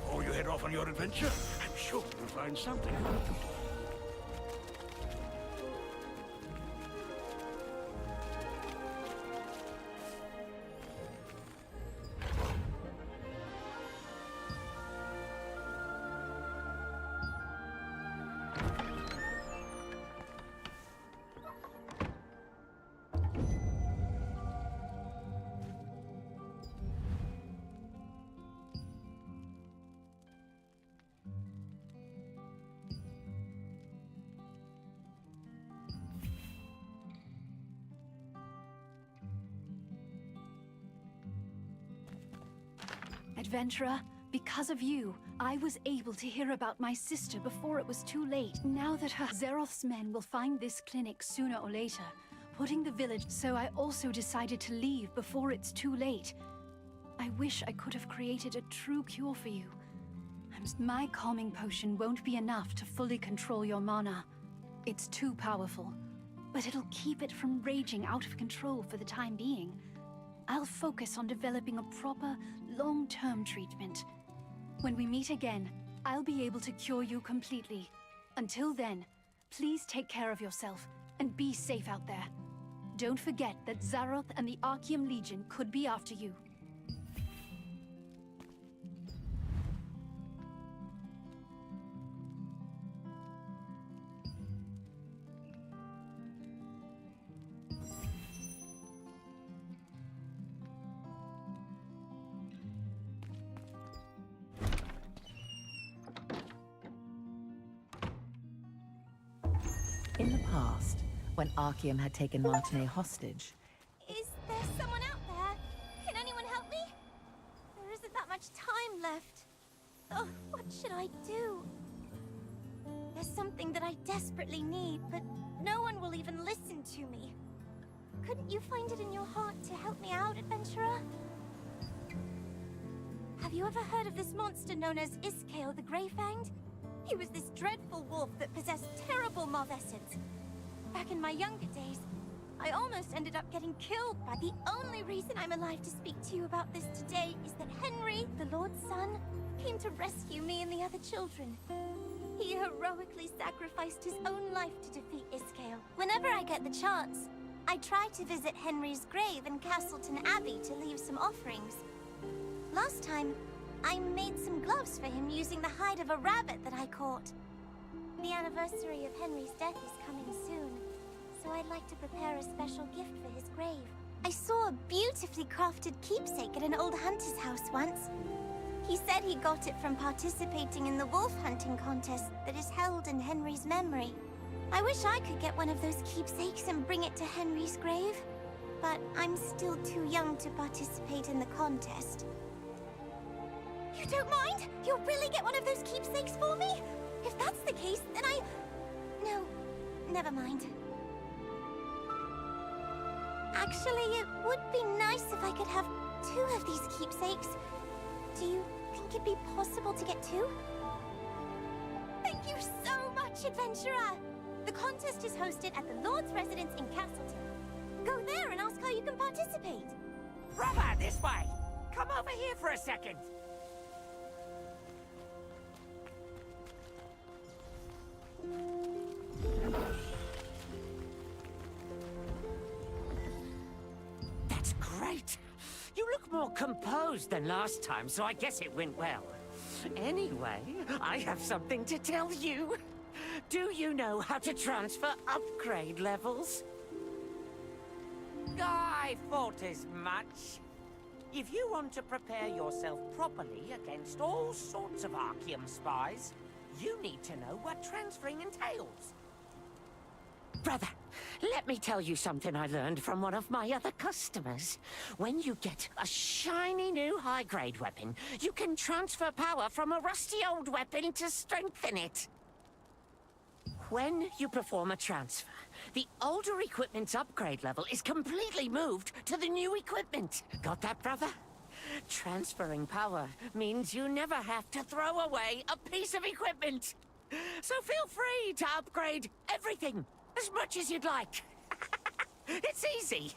Before you head off on your adventure, I'm sure you'll find something. Adventurer, because of you, I was able to hear about my sister before it was too late. Now that her Zeroth's men will find this clinic sooner or later, putting the village, so I also decided to leave before it's too late. I wish I could have created a true cure for you. My calming potion won't be enough to fully control your mana. It's too powerful, but it'll keep it from raging out of control for the time being. I'll focus on developing a proper, long-term treatment. When we meet again, I'll be able to cure you completely. Until then, please take care of yourself and be safe out there. Don't forget that Zaroth and the Archeum Legion could be after you. In the past, when Archeum had taken Martinet hostage... Is there someone out there? Can anyone help me? There isn't that much time left. Oh, what should I do? There's something that I desperately need, but no one will even listen to me. Couldn't you find it in your heart to help me out, adventurer? Have you ever heard of this monster known as Iskale the Greyfanged? He was this dreadful wolf that possessed terrible moth essence. Back in my younger days, I almost ended up getting killed, but the only reason I'm alive to speak to you about this today is that Henry, the Lord's son, came to rescue me and the other children. He heroically sacrificed his own life to defeat Iskale. Whenever I get the chance, I try to visit Henry's grave in Castleton Abbey to leave some offerings. Last time, I made some gloves for him using the hide of a rabbit that I caught. The anniversary of Henry's death is coming soon, so I'd like to prepare a special gift for his grave. I saw a beautifully crafted keepsake at an old hunter's house once. He said he got it from participating in the wolf hunting contest that is held in Henry's memory. I wish I could get one of those keepsakes and bring it to Henry's grave, but I'm still too young to participate in the contest. You don't mind? You'll really get one of those keepsakes for me? If that's the case, then No, never mind. Actually, it would be nice if I could have 2 of these keepsakes. Do you think it'd be possible to get 2? Thank you so much, adventurer! The contest is hosted at the Lord's residence in Castleton. Go there and ask how you can participate. Brother, this way! Come over here for a second! That's great! You look more composed than last time, so I guess it went well. Anyway, I have something to tell you. Do you know how to transfer upgrade levels? I thought as much. If you want to prepare yourself properly against all sorts of Archeum spies, you need to know what transferring entails. Brother, let me tell you something I learned from one of my other customers. When you get a shiny new high-grade weapon, you can transfer power from a rusty old weapon to strengthen it. When you perform a transfer, the older equipment's upgrade level is completely moved to the new equipment. Got that, brother? Transferring power means you never have to throw away a piece of equipment. So feel free to upgrade everything as much as you'd like. It's easy.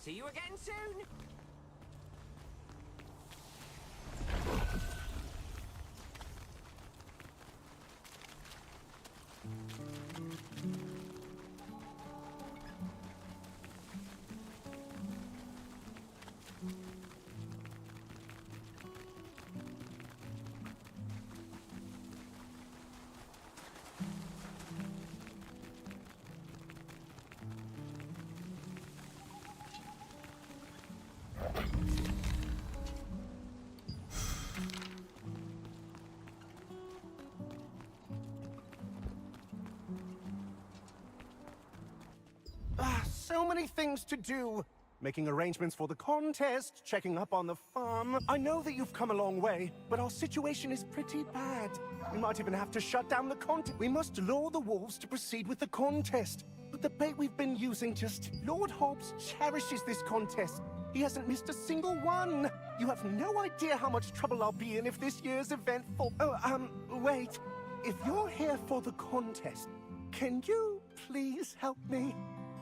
See you again soon. So many things to do. Making arrangements for the contest, checking up on the farm. I know that you've come a long way, but our situation is pretty bad. We might even have to shut down the contest. We must lure the wolves to proceed with the contest. But the bait we've been using just... Lord Hobbs cherishes this contest. He hasn't missed a single one. You have no idea how much trouble I'll be in if this year's event fall... wait. If you're here for the contest, can you please help me?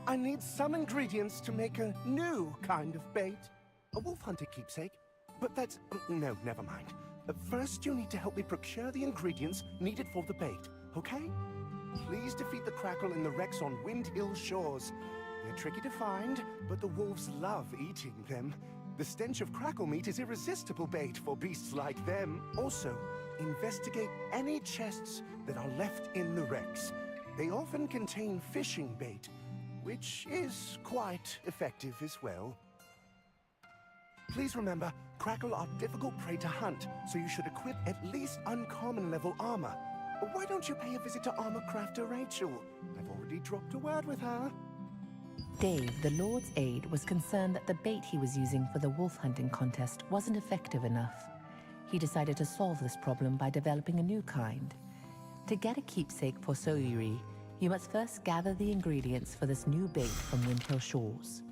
I need some ingredients to make a new kind of bait. A wolf hunter keepsake? But that's... no, never mind. First, you need to help me procure the ingredients needed for the bait, okay? Please defeat the Crackle in the wrecks on Wind Hill shores. They're tricky to find, but the wolves love eating them. The stench of crackle meat is irresistible bait for beasts like them. Also, investigate any chests that are left in the wrecks. They often contain fishing bait, which is quite effective as well. Please remember, Crackle are difficult prey to hunt, so you should equip at least uncommon level armor. Why don't you pay a visit to armor crafter Rachel? I've already dropped a word with her. Dave, the Lord's aide, was concerned that the bait he was using for the wolf hunting contest wasn't effective enough. He decided to solve this problem by developing a new kind. To get a keepsake for Soyuri, you must first gather the ingredients for this new bait from Wind Hill shores.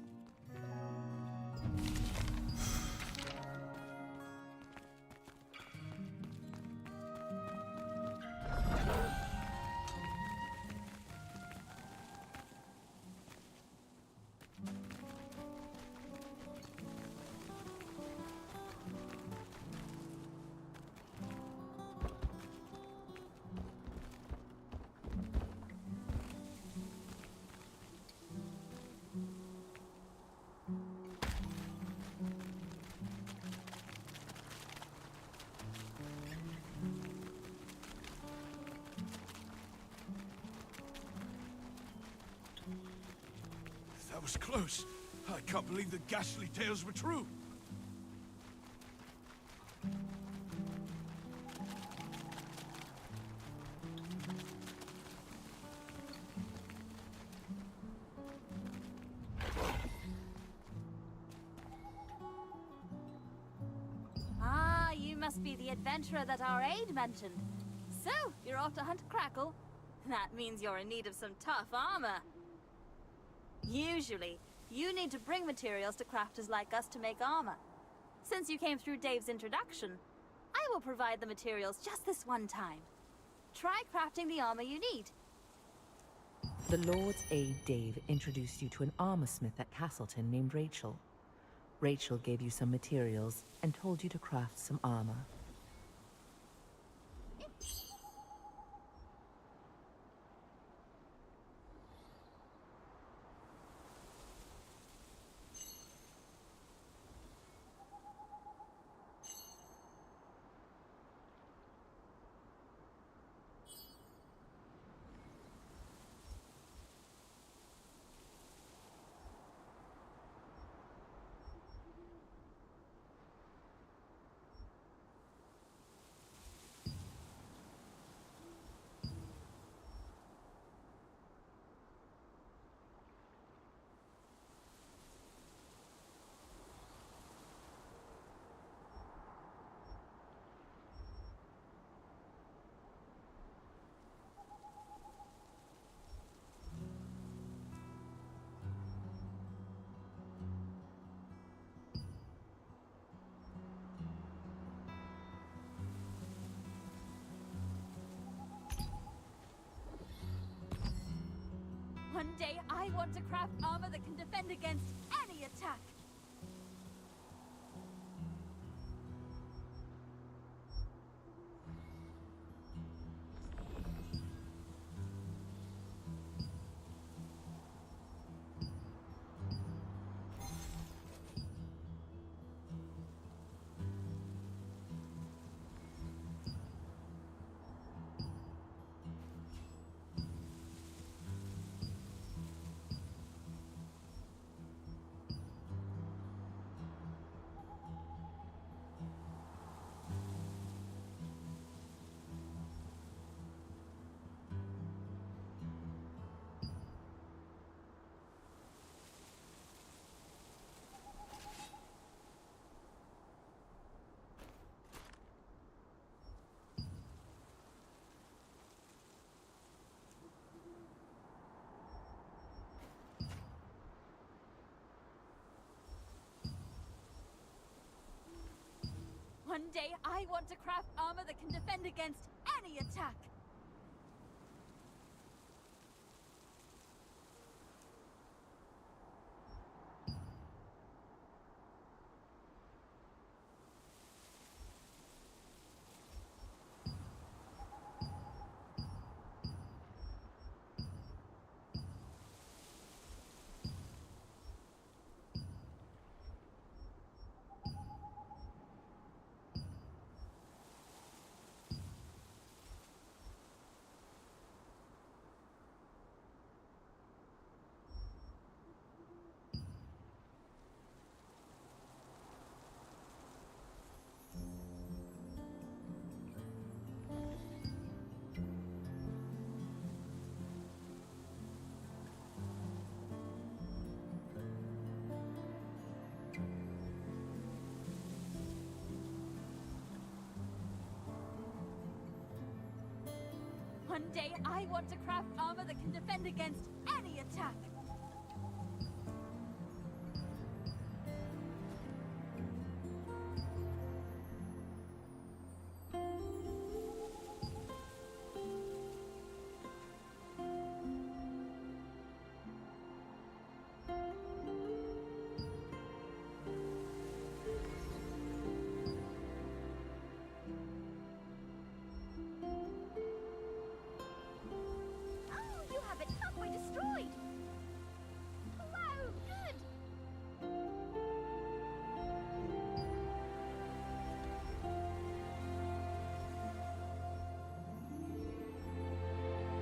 That was close. I can't believe the ghastly tales were true. Ah, you must be the adventurer that our aide mentioned. So, you're off to hunt Crackle? That means you're in need of some tough armor. Usually, you need to bring materials to crafters like us to make armor. Since you came through Dave's introduction, I will provide the materials just this one time. Try crafting the armor you need. The Lord's aide Dave introduced you to an armorsmith at Castleton named Rachel. Rachel gave you some materials and told you to craft some armor. One day I want to craft armor that can defend against any any attack! One day, I want to craft armor that can defend against any attack! One day, I want to craft armor that can defend against any attack! Oh, you have it halfway destroyed! Wow, good!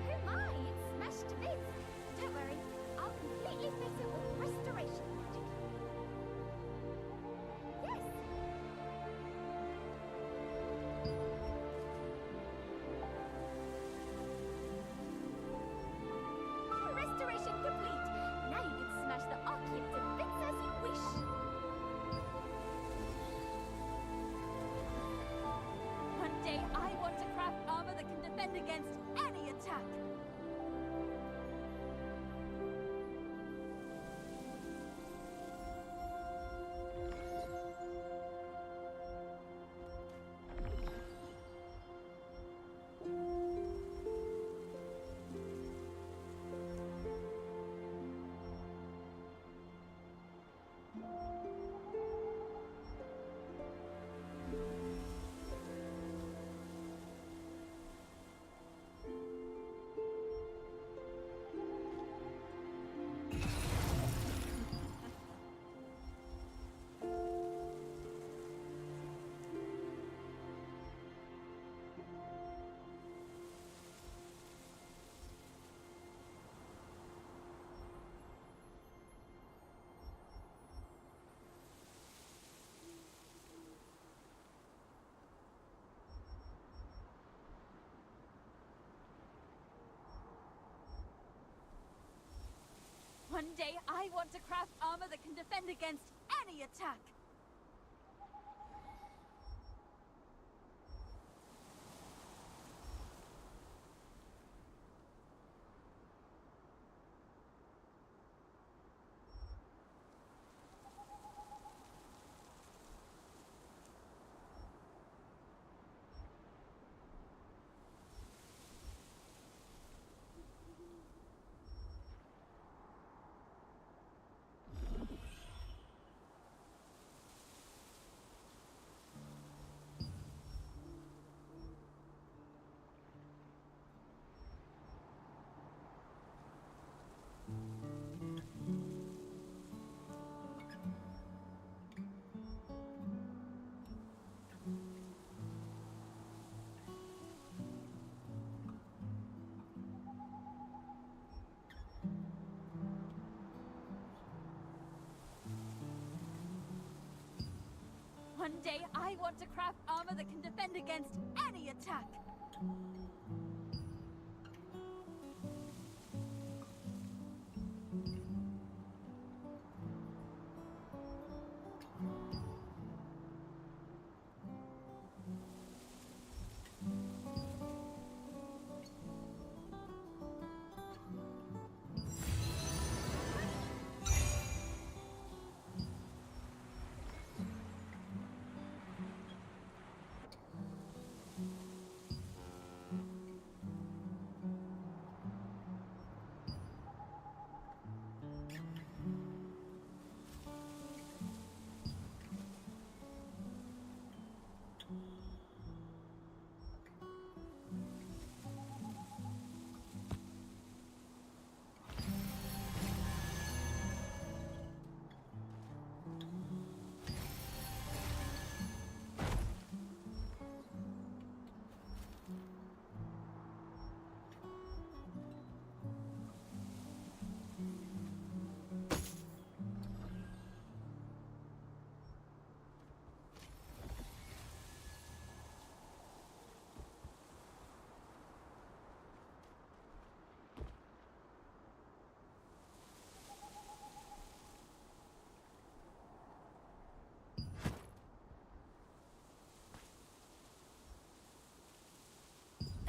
Oh my, it's smashed to bits! Don't worry, I'll completely fix it with restoration magic. Yes! Restoration complete! Now you can smash the Archeum to bits as you wish! One day, I want to craft armor that can defend against any attack! One day, I want to craft armor that can defend against any attack! One day, I want to craft armor that can defend against any attack.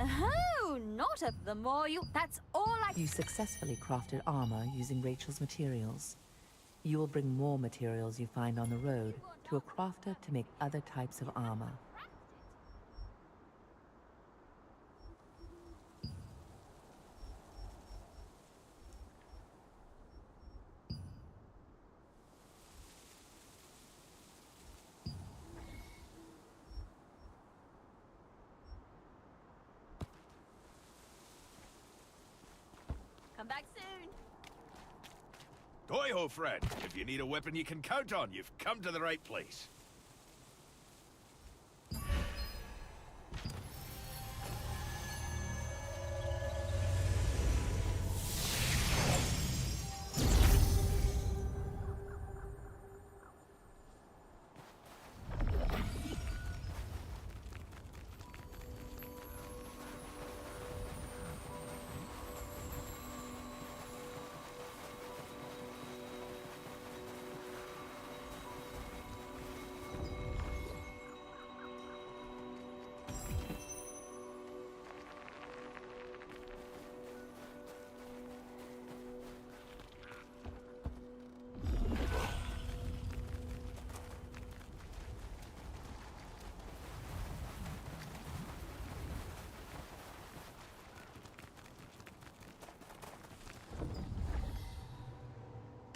Oh, not of the more you... That's all I... You successfully crafted armor using Rachel's materials. You will bring more materials you find on the road to a crafter to make other types of armor. Come back soon. Hi-ho, friend. If you need a weapon you can count on, you've come to the right place.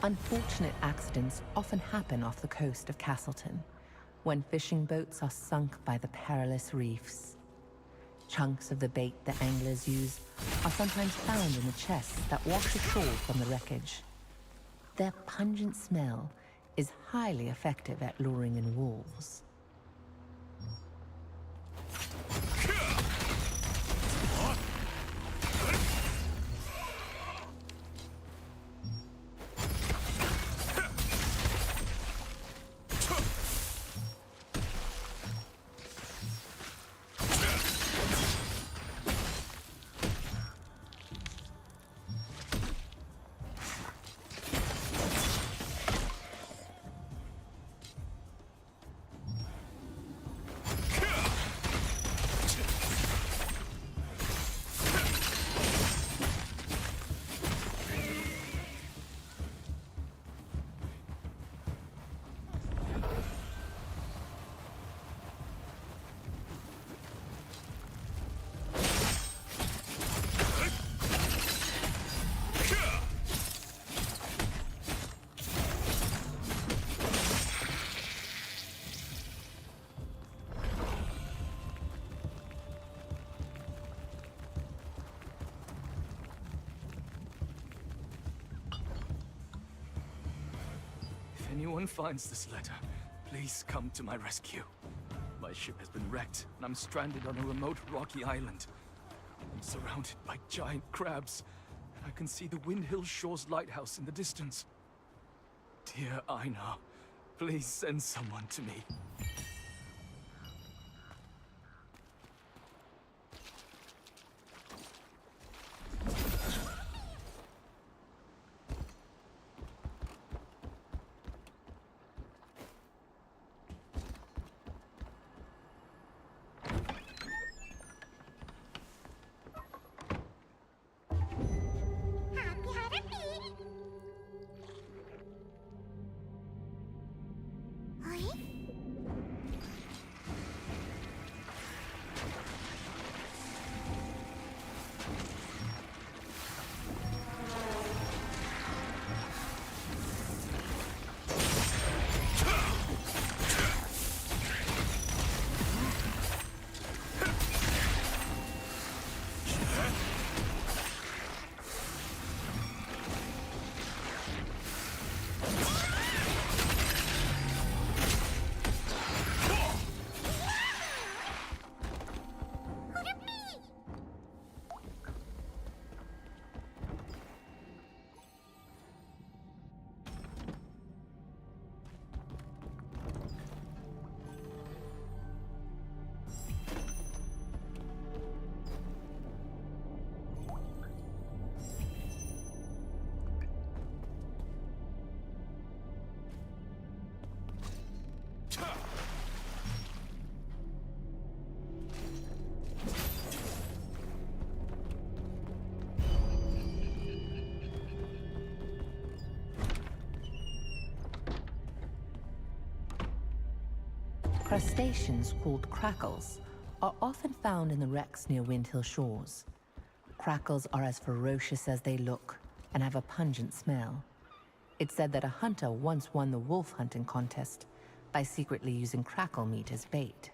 Unfortunate accidents often happen off the coast of Castleton, when fishing boats are sunk by the perilous reefs. Chunks of the bait the anglers use are sometimes found in the chests that wash ashore from the wreckage. Their pungent smell is highly effective at luring in wolves. If anyone finds this letter, please come to my rescue. My ship has been wrecked, and I'm stranded on a remote rocky island. I'm surrounded by giant crabs, and I can see the Windhill Shores lighthouse in the distance. Dear Einar, please send someone to me. Crustaceans called crackles are often found in the wrecks near Windhill shores. Crackles are as ferocious as they look and have a pungent smell. It's said that a hunter once won the wolf hunting contest by secretly using crackle meat as bait.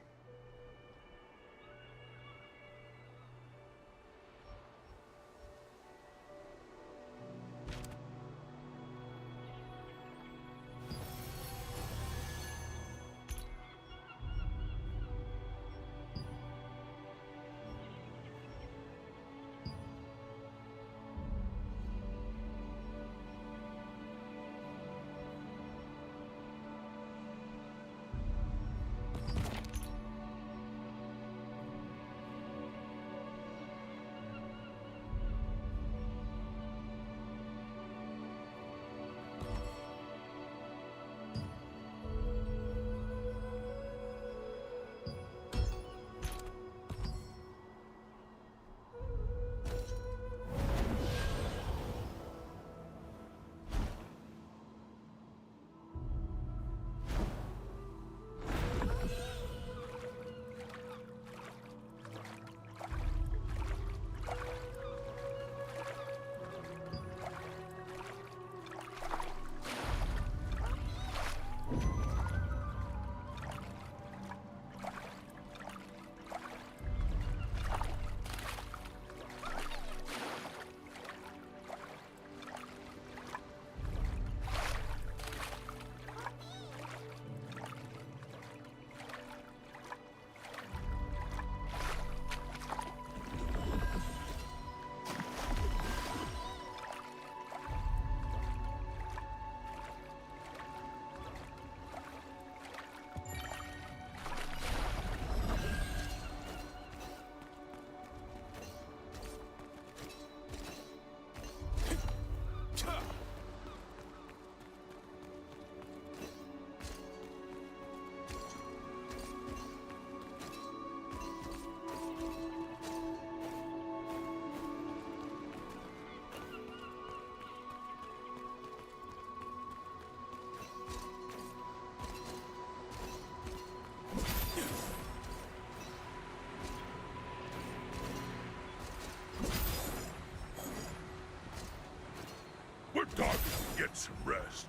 We're talking. Get some rest.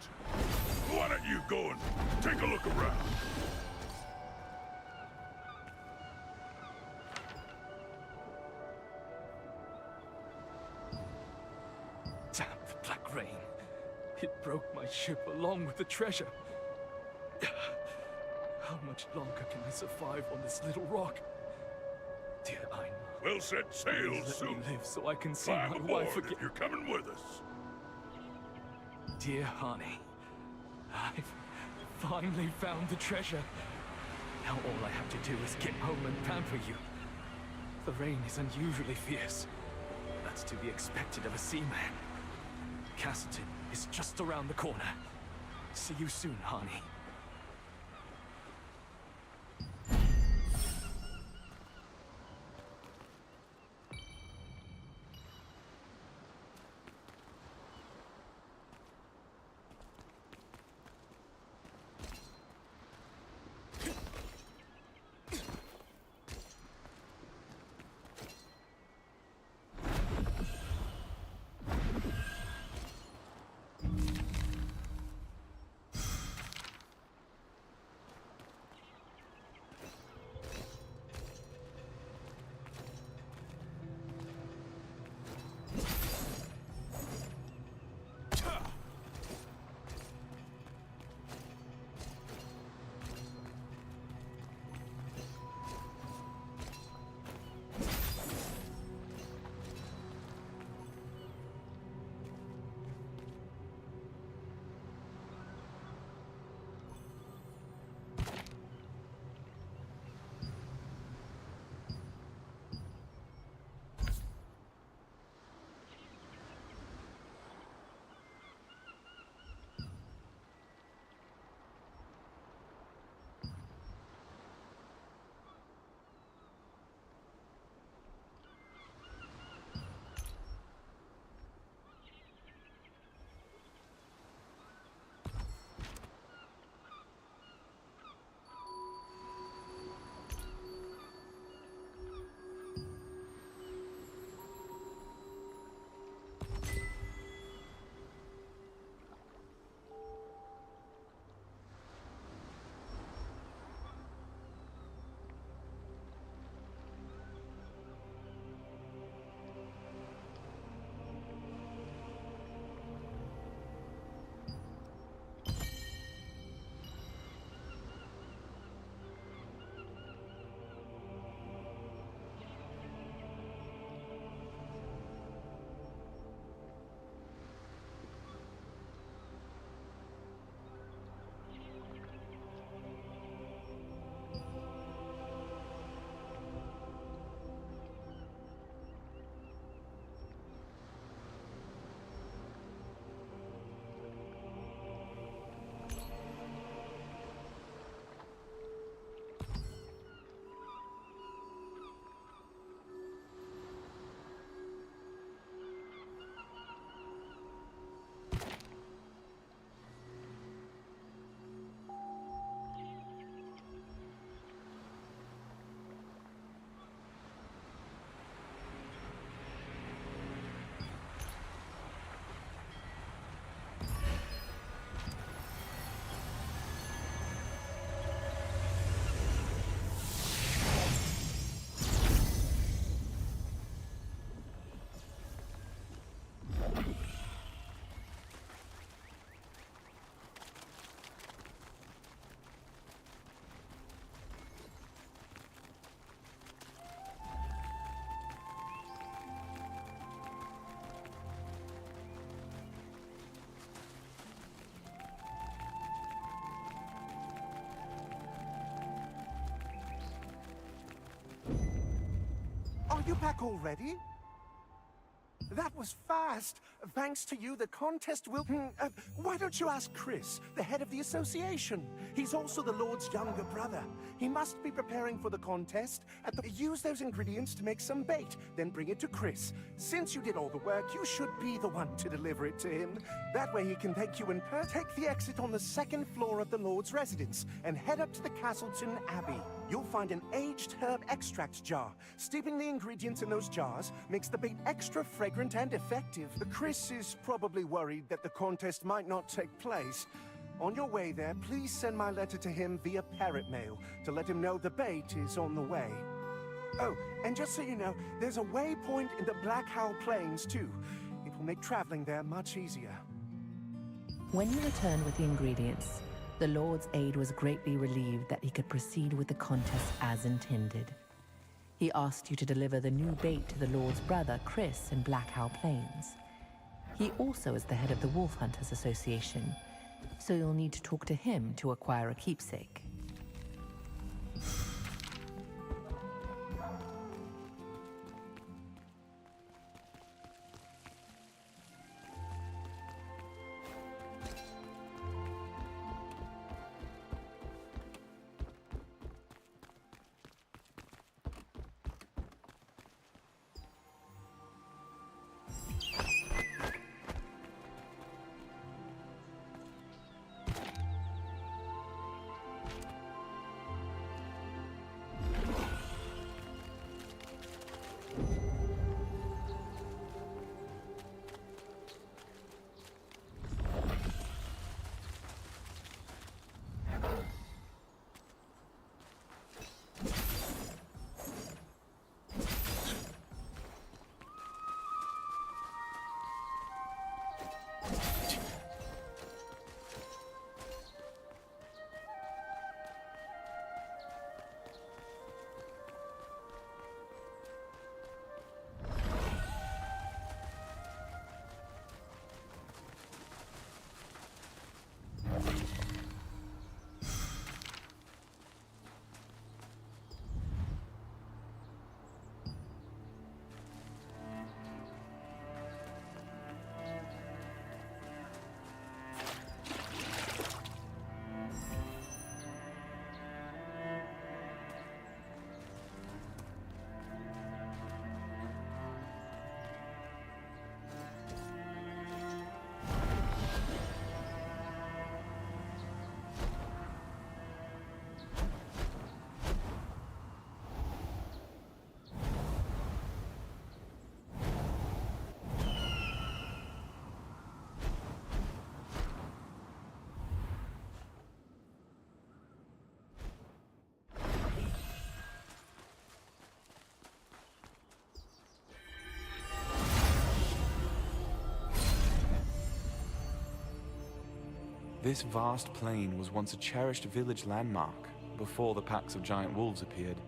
Why don't you go and take a look around? Damn the black rain. It broke my ship along with the treasure. How much longer can I survive on this little rock? Dear Ayn, We'll set sail let me soon. live so I can see Climb my aboard wife again. if you're coming with us. Dear honey, I've finally found the treasure. Now all I have to do is get home and pamper you. The rain is unusually fierce. That's to be expected of a seaman. Castleton is just around the corner. See you soon, honey. Are you back already? That was fast. Thanks to you, the contest will... why don't you ask Chris, the head of the association? He's also the Lord's younger brother. He must be preparing for the contest. Use those ingredients to make some bait, then bring it to Chris. Since you did all the work, you should be the one to deliver it to him. That way he can thank you in person. Take the exit on the second floor of the Lord's residence and head up to the Castleton Abbey. You'll find an aged herb extract jar. Steeping the ingredients in those jars makes the bait extra fragrant and effective. Chris is probably worried that the contest might not take place. On your way there, please send my letter to him via parrot mail to let him know the bait is on the way. Oh, and just so you know, there's a waypoint in the Black Howl Plains too. It will make traveling there much easier. When you returned with the ingredients, the Lord's aide was greatly relieved that he could proceed with the contest as intended. He asked you to deliver the new bait to the Lord's brother, Chris, in Black Howl Plains. He also is the head of the Wolf Hunters Association, so you'll need to talk to him to acquire a keepsake. This vast plain was once a cherished village landmark before the packs of giant wolves appeared.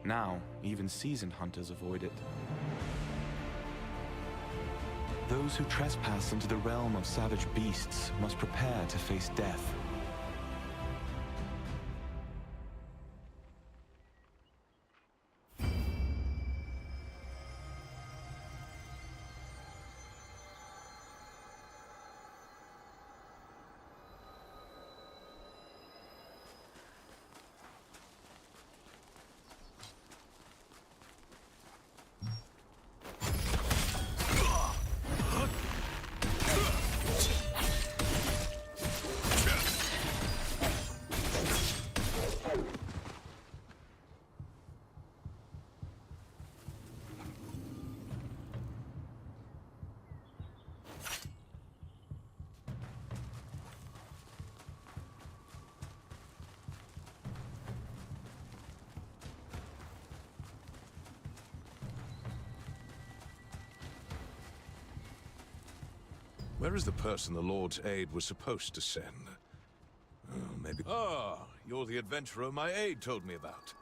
Now, even seasoned hunters avoid it. Those who trespass into the realm of savage beasts must prepare to face death. Where is the person the Lord's aide was supposed to send? Oh, maybe... Ah, you're the adventurer my aide told me about.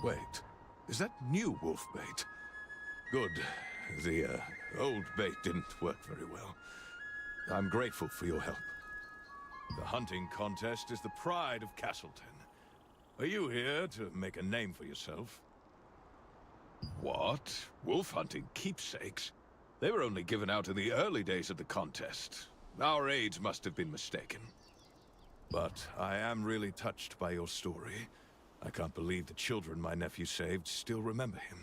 Wait, is that new wolf bait? Good. The, old bait didn't work very well. I'm grateful for your help. The hunting contest is the pride of Castleton. Are you here to make a name for yourself? What? Wolf hunting keepsakes? They were only given out in the early days of the contest. Our aides must have been mistaken. But I am really touched by your story. I can't believe the children my nephew saved still remember him.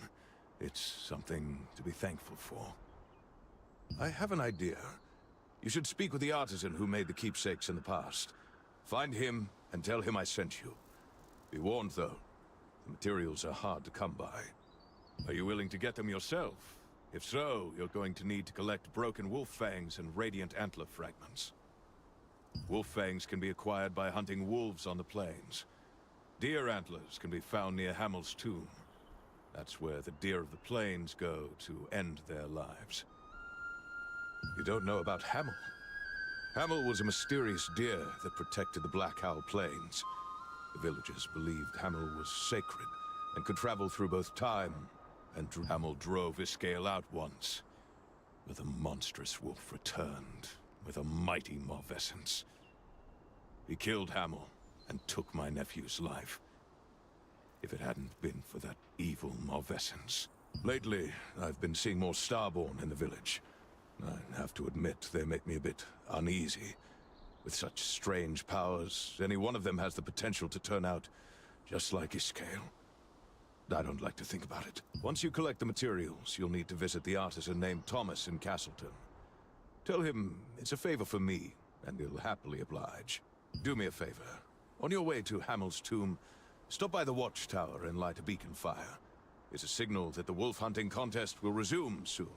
It's something to be thankful for. I have an idea. You should speak with the artisan who made the keepsakes in the past. Find him and tell him I sent you. Be warned, though. The materials are hard to come by. Are you willing to get them yourself? If so, you're going to need to collect broken wolf fangs and radiant antler fragments. Wolf fangs can be acquired by hunting wolves on the plains. Deer antlers can be found near Hamel's tomb. That's where the deer of the plains go to end their lives. You don't know about Hamel? Hamel was a mysterious deer that protected the Black Owl Plains. The villagers believed Hamel was sacred and could travel through both time and Hamel drove Iskael out once. But the monstrous wolf returned with a mighty Marvescence. He killed Hamel and took my nephew's life. If it hadn't been for that evil Marvescence. Lately, I've been seeing more Starborn in the village. I have to admit, they make me a bit uneasy. With such strange powers, any one of them has the potential to turn out just like Iskael. I don't like to think about it. Once you collect the materials, you'll need to visit the artisan named Thomas in Castleton. Tell him it's a favor for me, and he'll happily oblige. Do me a favor. On your way to Hamel's tomb, stop by the watchtower and light a beacon fire. It's a signal that the wolf hunting contest will resume soon.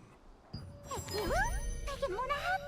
I get more happy.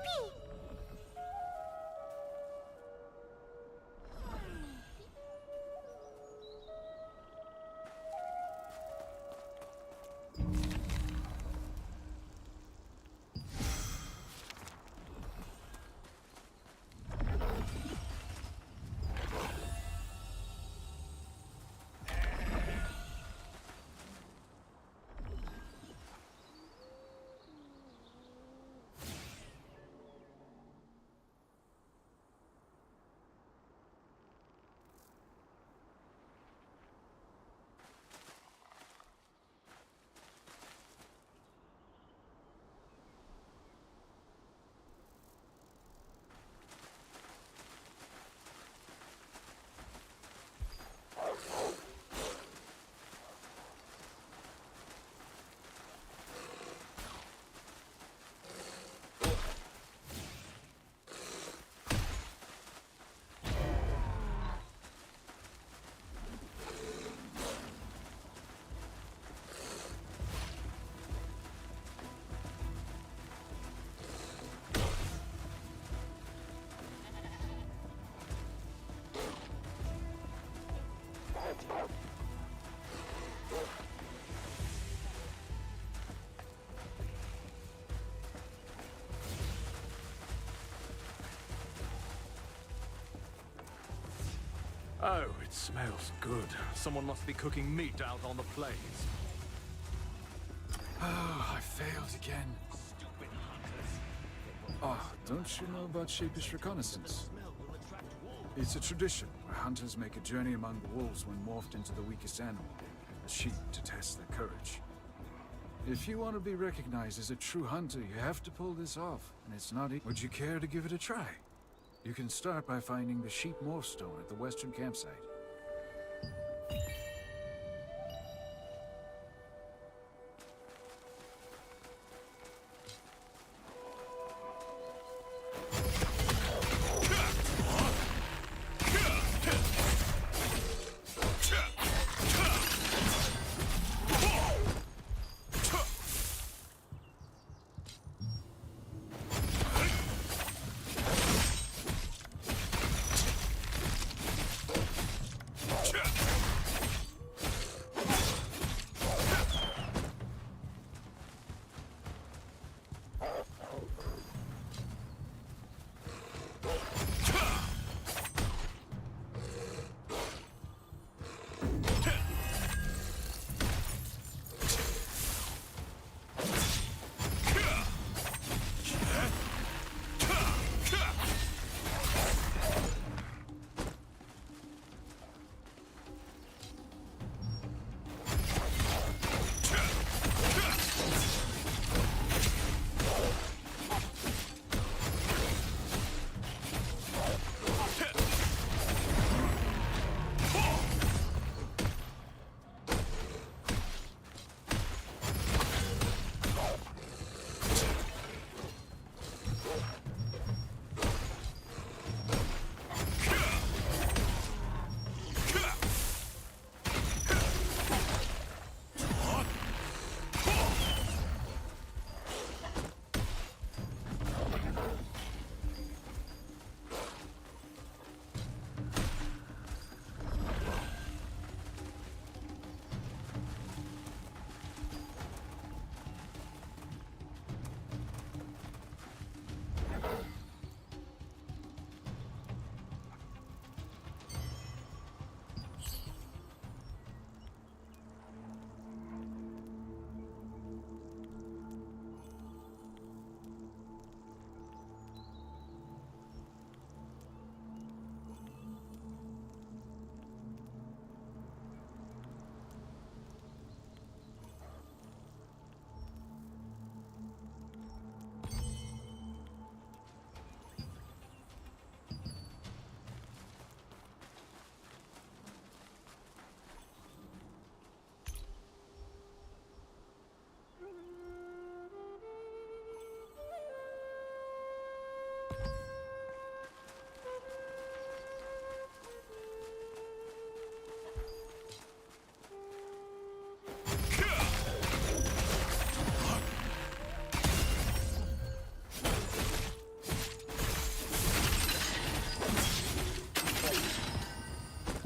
Oh, it smells good. Someone must be cooking meat out on the plains. Oh, I failed again. Ah, don't you know about sheepish reconnaissance? It's a tradition where hunters make a journey among the wolves when morphed into the weakest animal, the sheep, to test their courage. If you want to be recognized as a true hunter, you have to pull this off, and it's not easy. Would you care to give it a try? You can start by finding the sheep morph stone at the western campsite.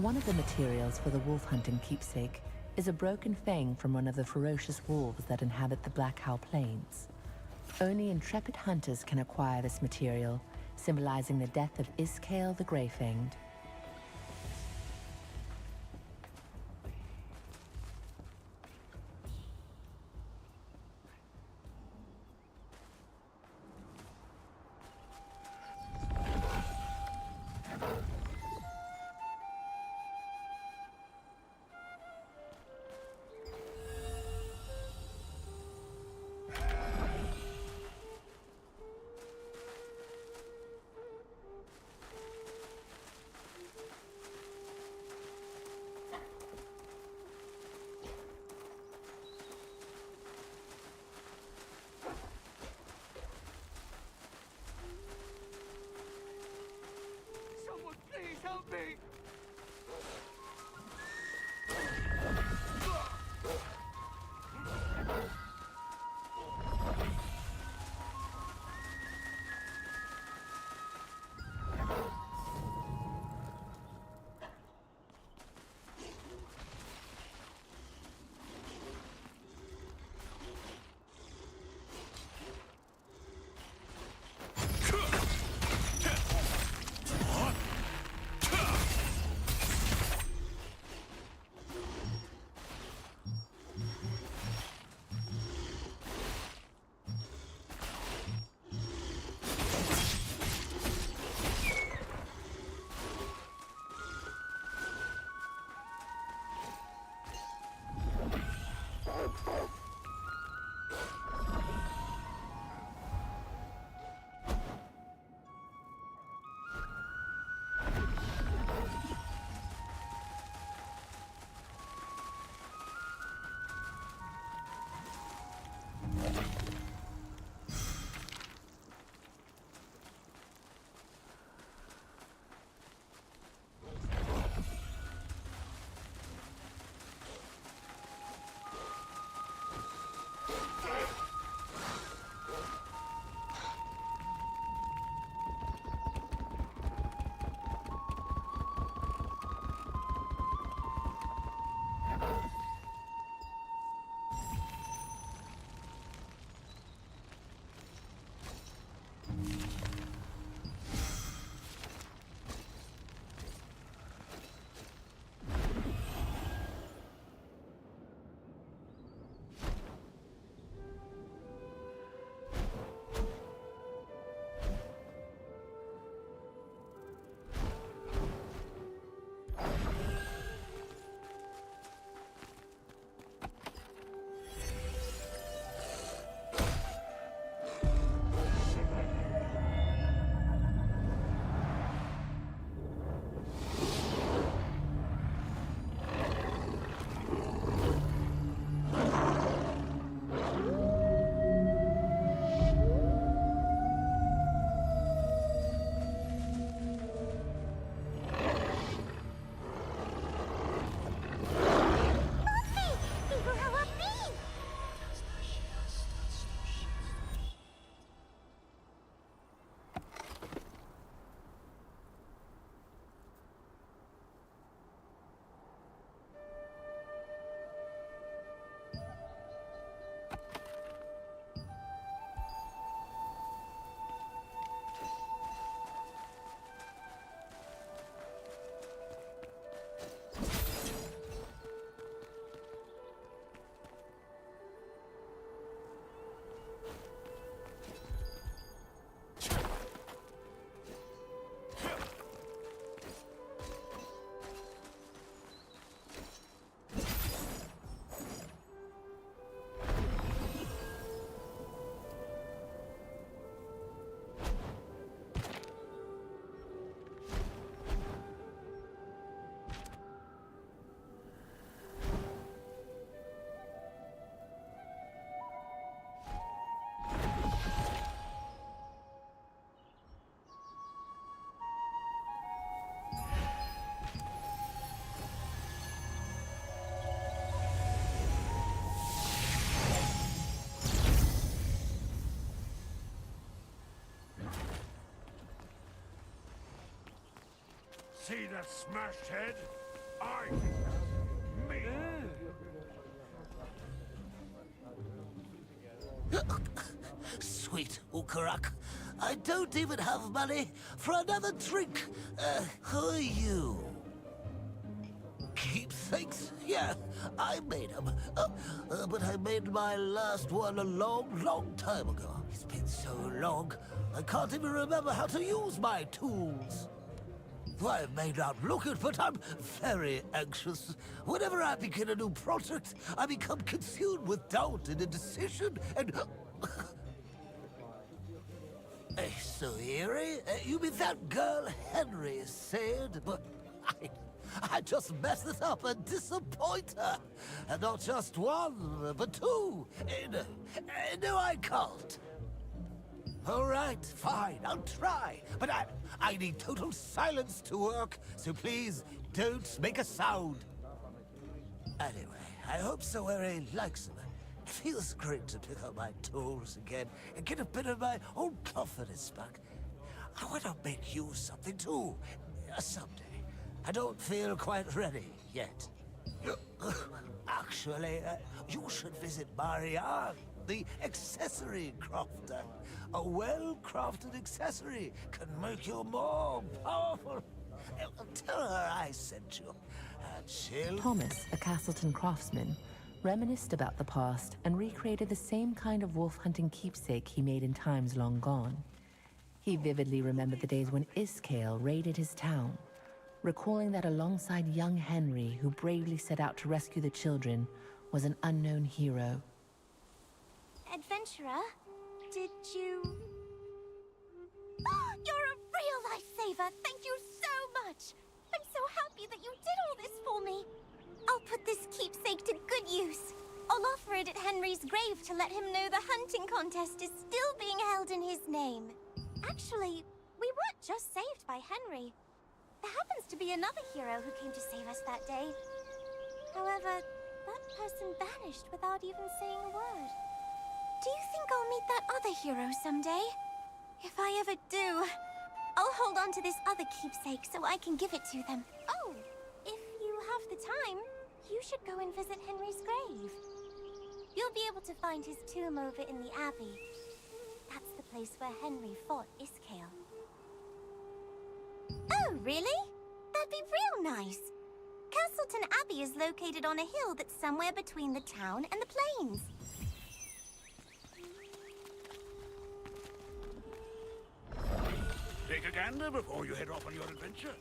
One of the materials for the wolf hunting keepsake is a broken fang from one of the ferocious wolves that inhabit the Black Howl Plains. Only intrepid hunters can acquire this material, symbolizing the death of Iskale the Grey-Fanged. Someone please help me! See that smashed head? Sweet Ukarak, I don't even have money for another drink. Who are you? Keepsakes? Yeah, I made them. But I made my last one a long time ago. It's been so long, I can't even remember how to use my tools. I may not look it, but I'm very anxious. Whenever I begin a new project, I become consumed with doubt and indecision, and... So, Eerie, you mean that girl Henry said? But I just messed it up and disappoint her. And not just one, but two. No, I can't. All right, fine, I'll try. But I need total silence to work, so please don't make a sound. Anyway, I hope Sawere likes them. It feels great to pick up my tools again and get a bit of my own confidence back. I want to make you something too, someday. I don't feel quite ready yet. Actually, you should visit Marianne, the accessory crafter. A well-crafted accessory can make you more powerful. Tell her I sent you, and she'll... Thomas, a Castleton craftsman, reminisced about the past and recreated the same kind of wolf-hunting keepsake he made in times long gone. He vividly remembered the days when Iskale raided his town, recalling that alongside young Henry, who bravely set out to rescue the children, was an unknown hero. Adventurer, did you... You're a real lifesaver! Thank you so much! I'm so happy that you did all this for me! I'll put this keepsake to good use. I'll offer it at Henry's grave to let him know the hunting contest is still being held in his name. Actually, we weren't just saved by Henry. There happens to be another hero who came to save us that day. However, that person vanished without even saying a word. Do you think I'll meet that other hero someday? If I ever do, I'll hold on to this other keepsake so I can give it to them. Oh, if you have the time, you should go and visit Henry's grave. You'll be able to find his tomb over in the Abbey. That's the place where Henry fought Iskale. Oh, really? That'd be real nice. Castleton Abbey is located on a hill that's somewhere between the town and the plains. Take a gander before you head off on your adventure.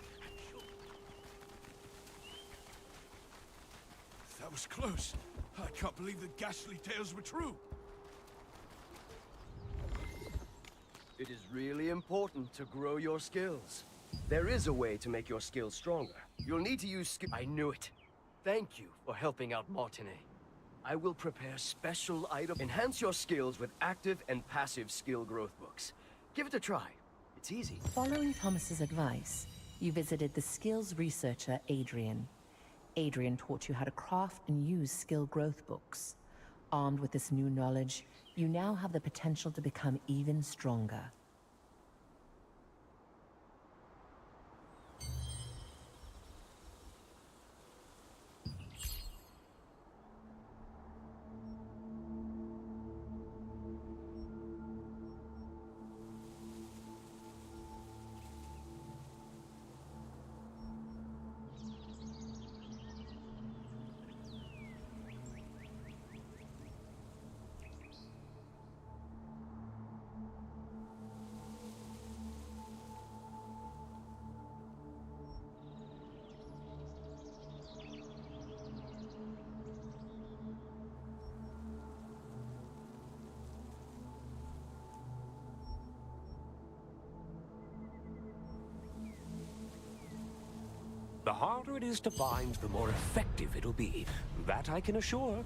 That was close. I can't believe the ghastly tales were true. It is really important to grow your skills. There is a way to make your skills stronger. You'll need to use I knew it. Thank you for helping out Martinet. I will prepare special items. Enhance your skills with active and passive skill growth books. Give it a try. It's easy. Following Thomas's advice, you visited the skills researcher Adrian. Adrian taught you how to craft and use skill growth books. Armed with this new knowledge, you now have the potential to become even stronger. The harder it is to find, the more effective it'll be. That I can assure.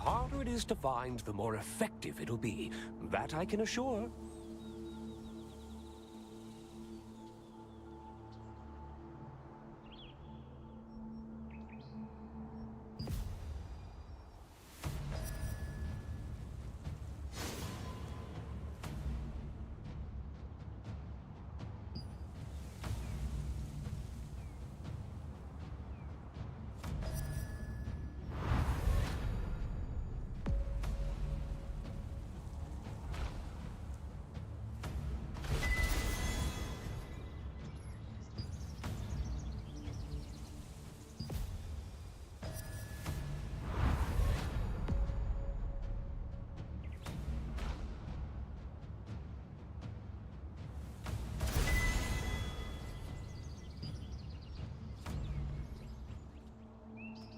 harder it is to find, the more effective it'll be. That I can assure.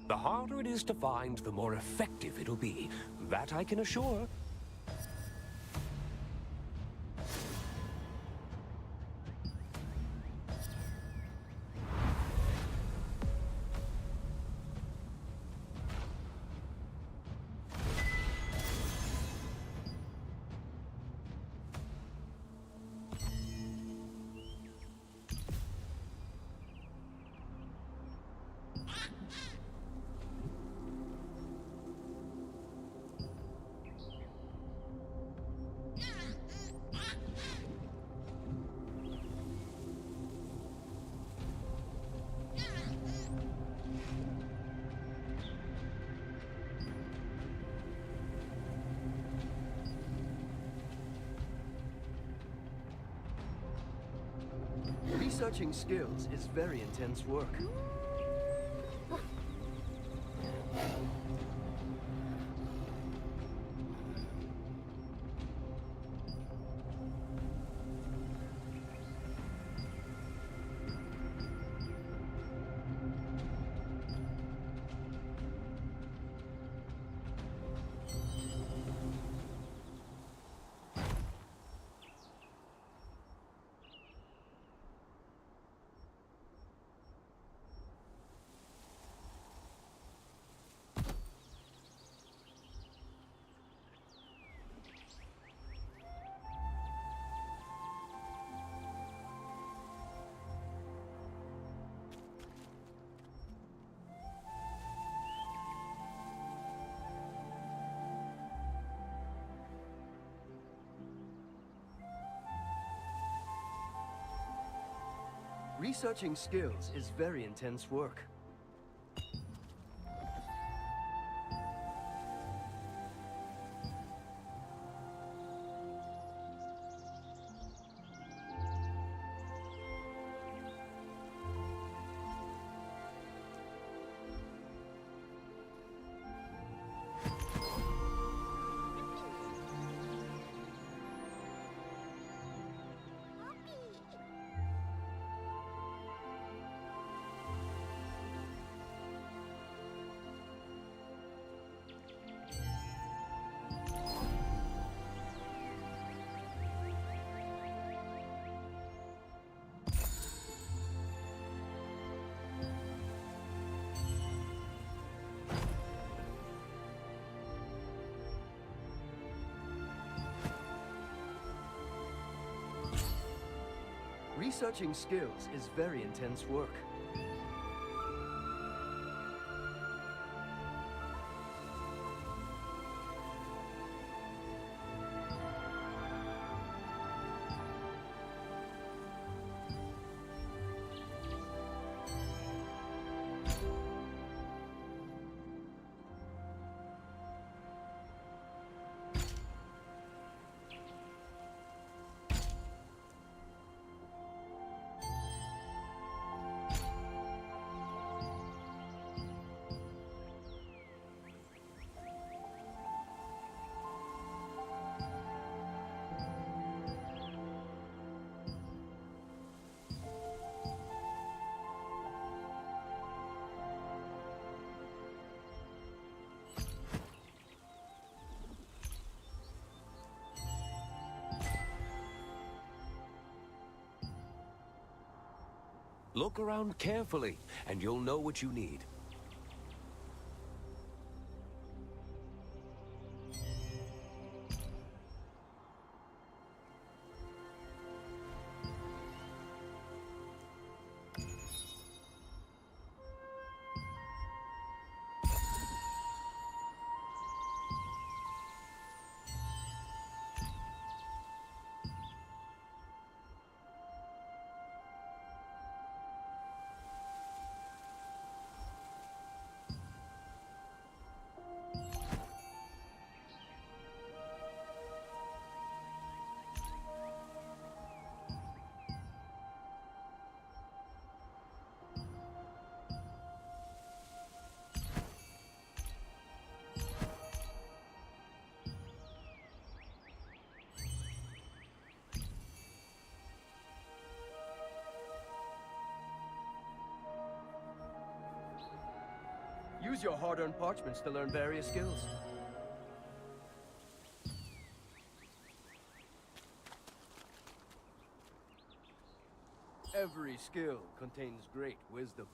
The harder it is to find, the more effective it'll be. That I can assure. Researching skills is very intense work. Researching skills is very intense work. Researching skills is very intense work. Look around carefully, and you'll know what you need. Use your hard-earned parchments to learn various skills. Every skill contains great wisdom.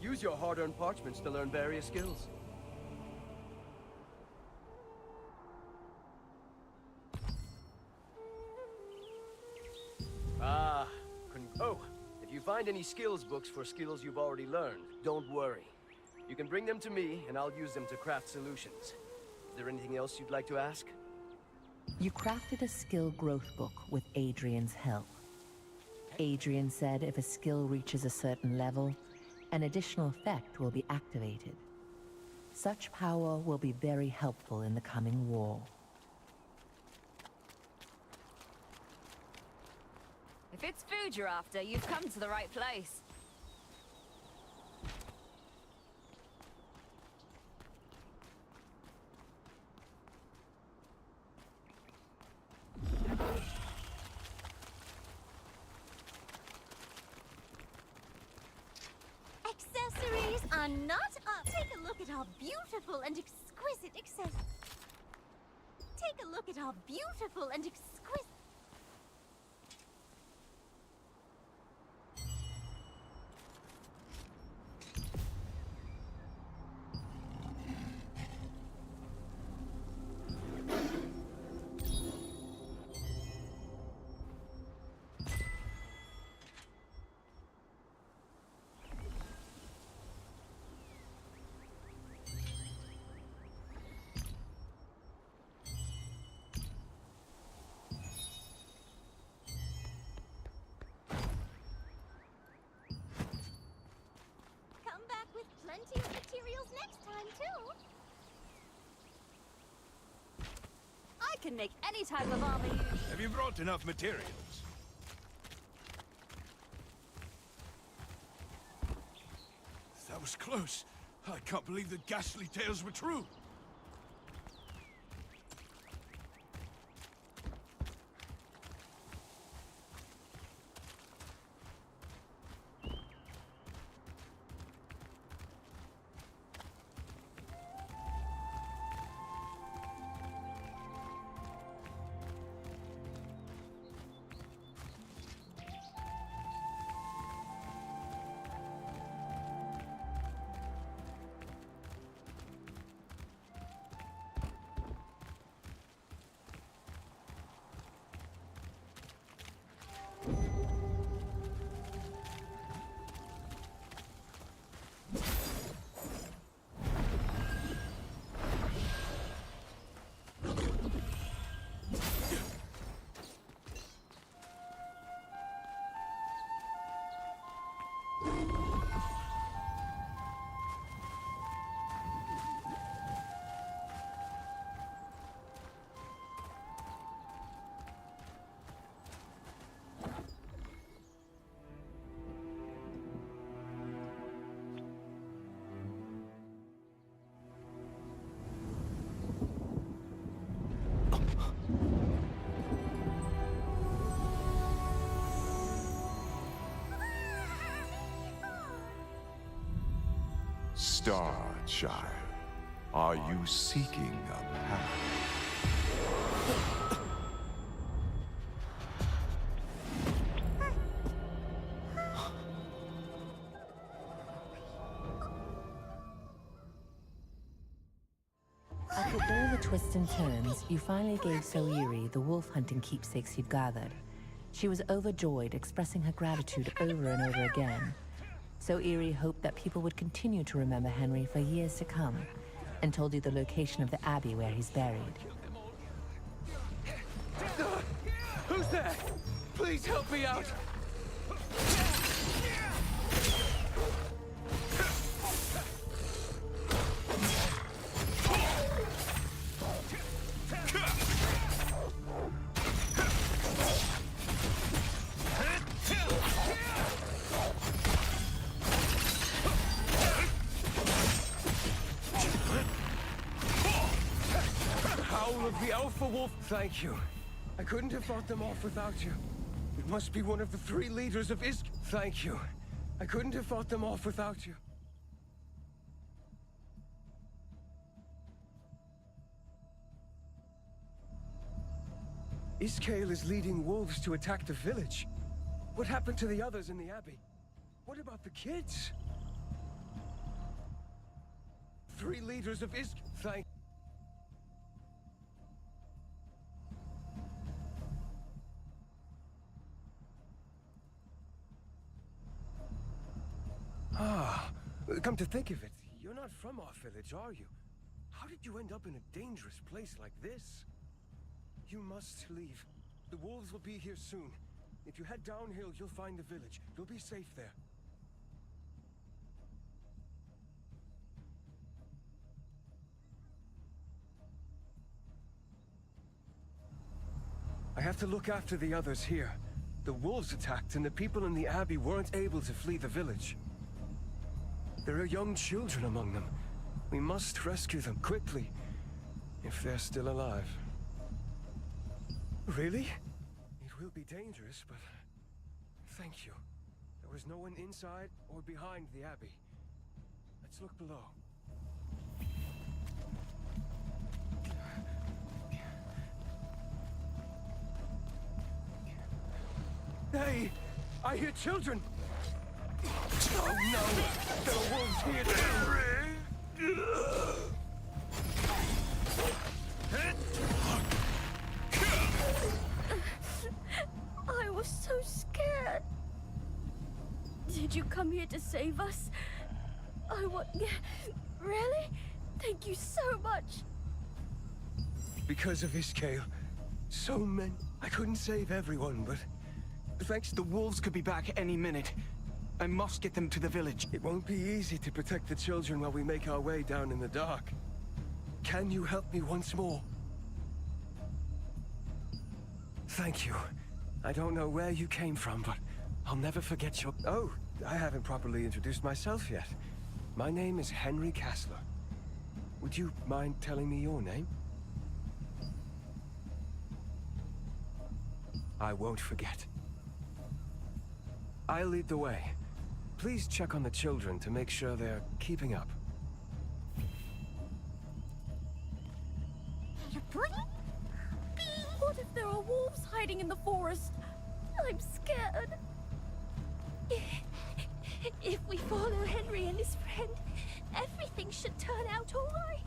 Use your hard-earned parchments to learn various skills. Oh, if you find any skills books for skills you've already learned, don't worry. You can bring them to me, and I'll use them to craft solutions. Is there anything else you'd like to ask? You crafted a skill growth book with Adrian's help. Adrian said if a skill reaches a certain level, an additional effect will be activated. Such power will be very helpful in the coming war. If it's food you're after, you've come to the right place. Accessories are not up. Take a look at our beautiful and exquisite accessories. Take a look at our beautiful and exquisite. Plenty of materials next time, too. I can make any type of armor you... Have you brought enough materials? That was close. I can't believe the ghastly tales were true. star, child. Are you seeking a path? After all the twists and turns, you finally gave Soiri the wolf hunting keepsakes you'd gathered. She was overjoyed, expressing her gratitude over and over again. Soiri hoped that people would continue to remember Henry for years to come, and told you the location of the abbey where he's buried. Who's there? Please help me out! The Alpha Wolf, thank you. I couldn't have fought them off without you. It must be one of the 3 leaders of Isk. Thank you. I couldn't have fought them off without you. Iskale is leading wolves to attack the village. What happened to the others in the abbey? What about the kids? 3 leaders of Isk. Thank. Come to think of it, you're not from our village, are you? How did you end up in a dangerous place like this? You must leave. The wolves will be here soon. If you head downhill, you'll find the village. You'll be safe there. I have to look after the others here. The wolves attacked and the people in the abbey weren't able to flee the village. There are young children among them. We must rescue them quickly, if they're still alive. Really? It will be dangerous, but thank you. There was no one inside or behind the abbey. Let's look below. Hey! I hear children! Oh no! There are wolves here too! I was so scared. Did you come here to save us? I want... Really? Thank you so much. Because of Iskale, so many... I couldn't save everyone, but... Thanks, the wolves could be back any minute. I must get them to the village. It won't be easy to protect the children while we make our way down in the dark. Can you help me once more? Thank you. I don't know where you came from, but I'll never forget your... Oh, I haven't properly introduced myself yet. My name is Henry Kassler. Would you mind telling me your name? I won't forget. I'll lead the way. Please check on the children to make sure they're keeping up. What if there are wolves hiding in the forest? I'm scared. If we follow Henry and his friend, everything should turn out all right.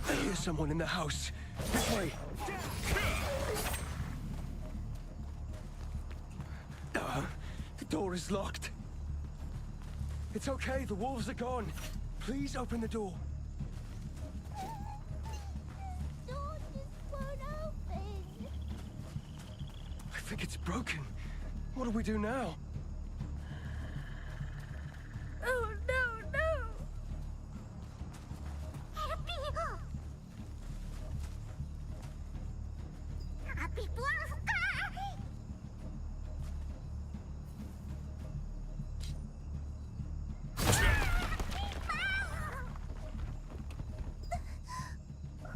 I hear someone in the house. This way. The door is locked. It's okay, the wolves are gone. Please open the door. Door just won't open. I think it's broken. What do we do now? Oh, no, no!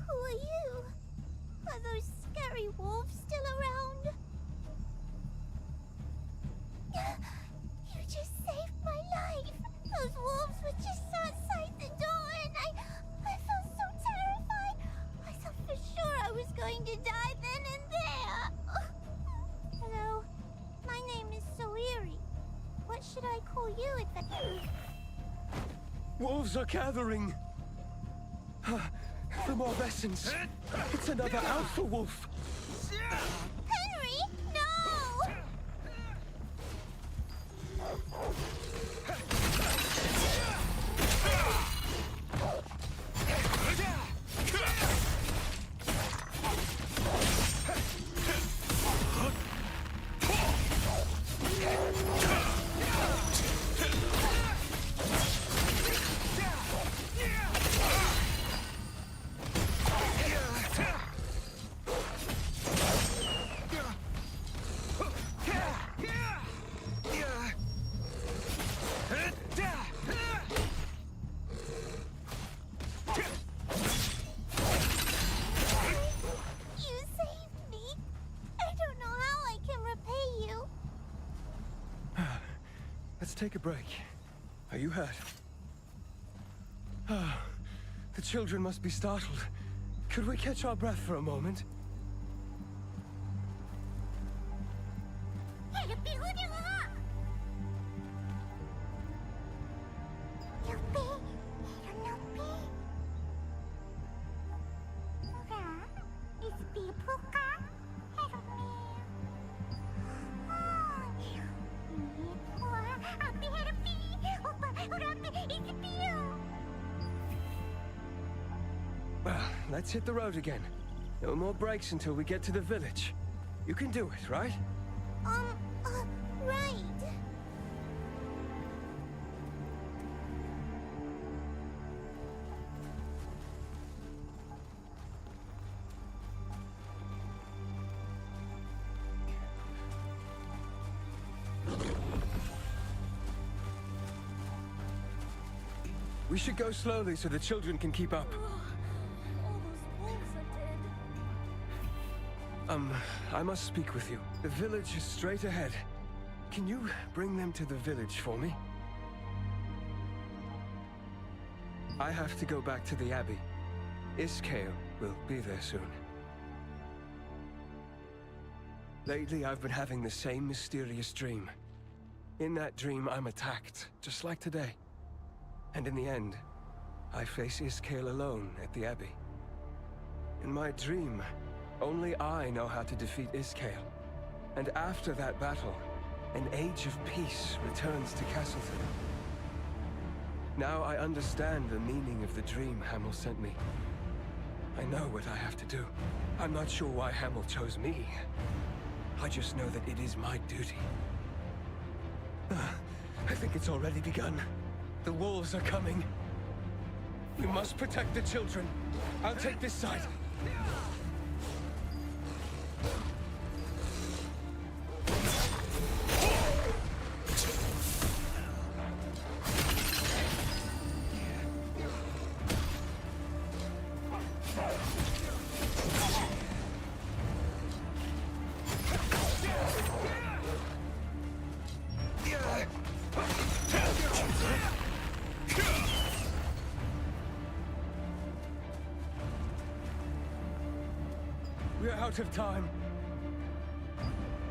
Who are you? Are those scary wolves still around? You just saved my life. Those wolves were just outside the door and I felt so terrified. I thought for sure I was going to die then and there. Hello, my name is Soiri. What should I call you, adventurer? Wolves are gathering! The Morvessens! It's another alpha wolf! Henry, no! Let's take a break. Are you hurt? The children must be startled. Could we catch our breath for a moment? Well, let's hit the road again. No more breaks until we get to the village. You can do it, right? Right. We should go slowly so the children can keep up. I must speak with you. The village is straight ahead. Can you bring them to the village for me? I have to go back to the Abbey. Iskale will be there soon. Lately, I've been having the same mysterious dream. In that dream, I'm attacked, just like today. And in the end, I face Iskale alone at the Abbey. In my dream, only I know how to defeat Iskale. And after that battle, an age of peace returns to Castleton. Now I understand the meaning of the dream Hamel sent me. I know what I have to do. I'm not sure why Hamel chose me. I just know that it is my duty. I think it's already begun. The wolves are coming. We must protect the children. I'll take this side. We're out of time.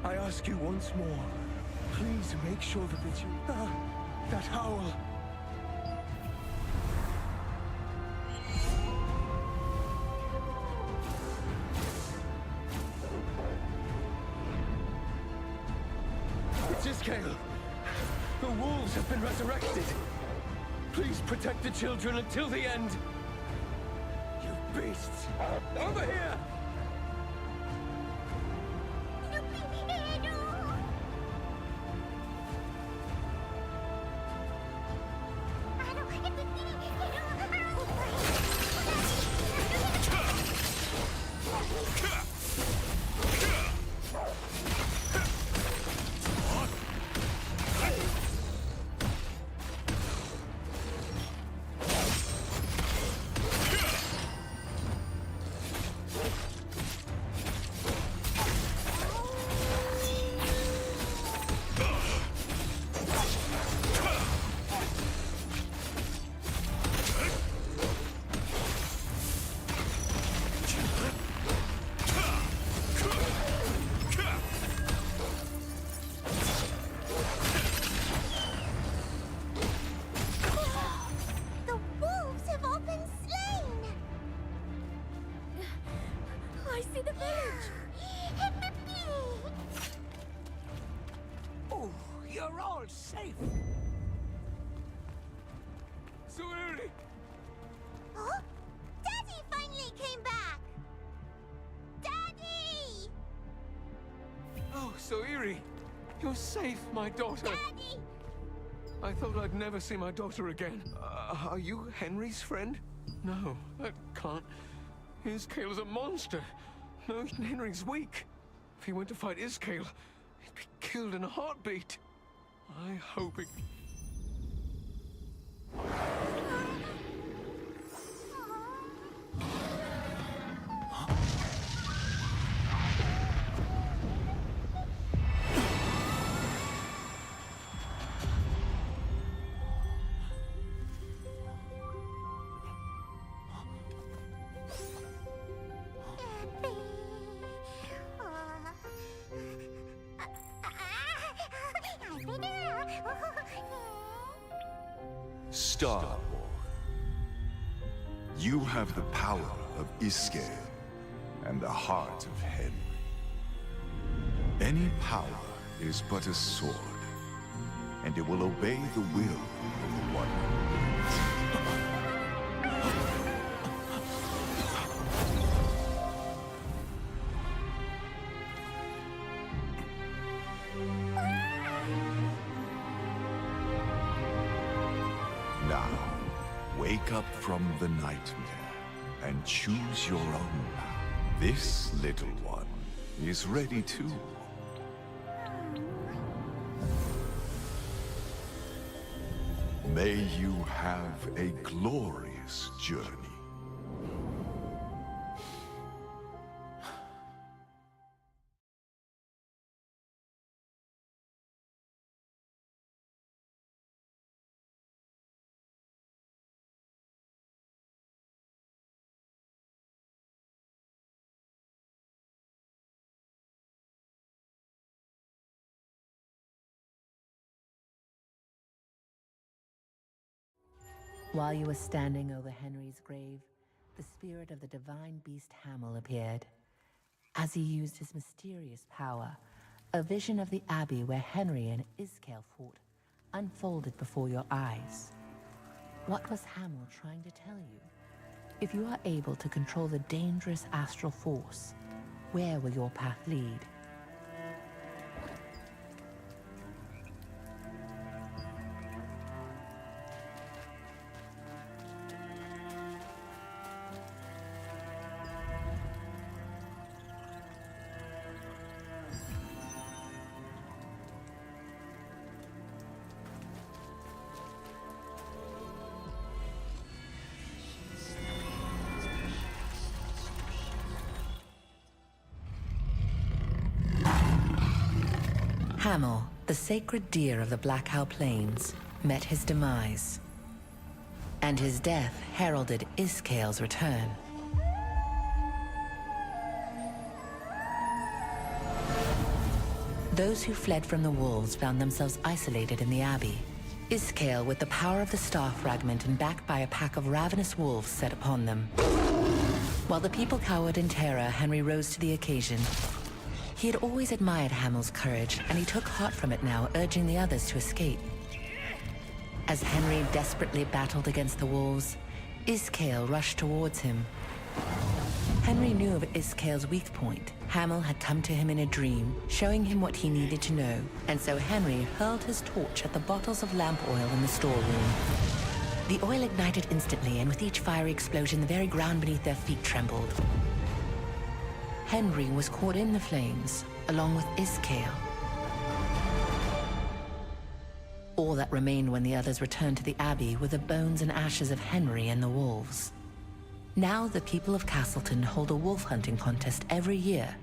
I ask you once more, please make sure that you... that howl. It's Iskale. The wolves have been resurrected. Please protect the children until the end. You beasts! Over here! You're all safe. Suiri! Huh? Daddy finally came back! Daddy! Oh, Suiri! You're safe, my daughter! Daddy! I thought I'd never see my daughter again. Are you Henry's friend? No, that can't. Iskale's a monster. No, Henry's weak. If he went to fight Iskale, he'd be killed in a heartbeat. I hope it... Starborn, you have the power of Iskale and the heart of Henry. Any power is but a sword, and it will obey the will of the one who wields it. Now, wake up from the nightmare and choose your own path. This little one is ready too. May you have a glorious journey. While you were standing over Henry's grave, the spirit of the divine beast Hamel appeared. As he used his mysterious power, a vision of the abbey where Henry and Iskale fought unfolded before your eyes. What was Hamel trying to tell you? If you are able to control the dangerous astral force, where will your path lead? Hamel, the sacred deer of the Black Owl Plains, met his demise. And his death heralded Iskale's return. Those who fled from the wolves found themselves isolated in the abbey. Iskale, with the power of the star fragment and backed by a pack of ravenous wolves, set upon them. While the people cowered in terror, Henry rose to the occasion. He had always admired Hamel's courage, and he took heart from it now, urging the others to escape. As Henry desperately battled against the wolves, Iskale rushed towards him. Henry knew of Iskale's weak point. Hamel had come to him in a dream, showing him what he needed to know, and so Henry hurled his torch at the bottles of lamp oil in the storeroom. The oil ignited instantly, and with each fiery explosion, the very ground beneath their feet trembled. Henry was caught in the flames, along with Iskale. All that remained when the others returned to the abbey were the bones and ashes of Henry and the wolves. Now the people of Castleton hold a wolf hunting contest every year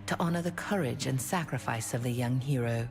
to honor the courage and sacrifice of the young hero.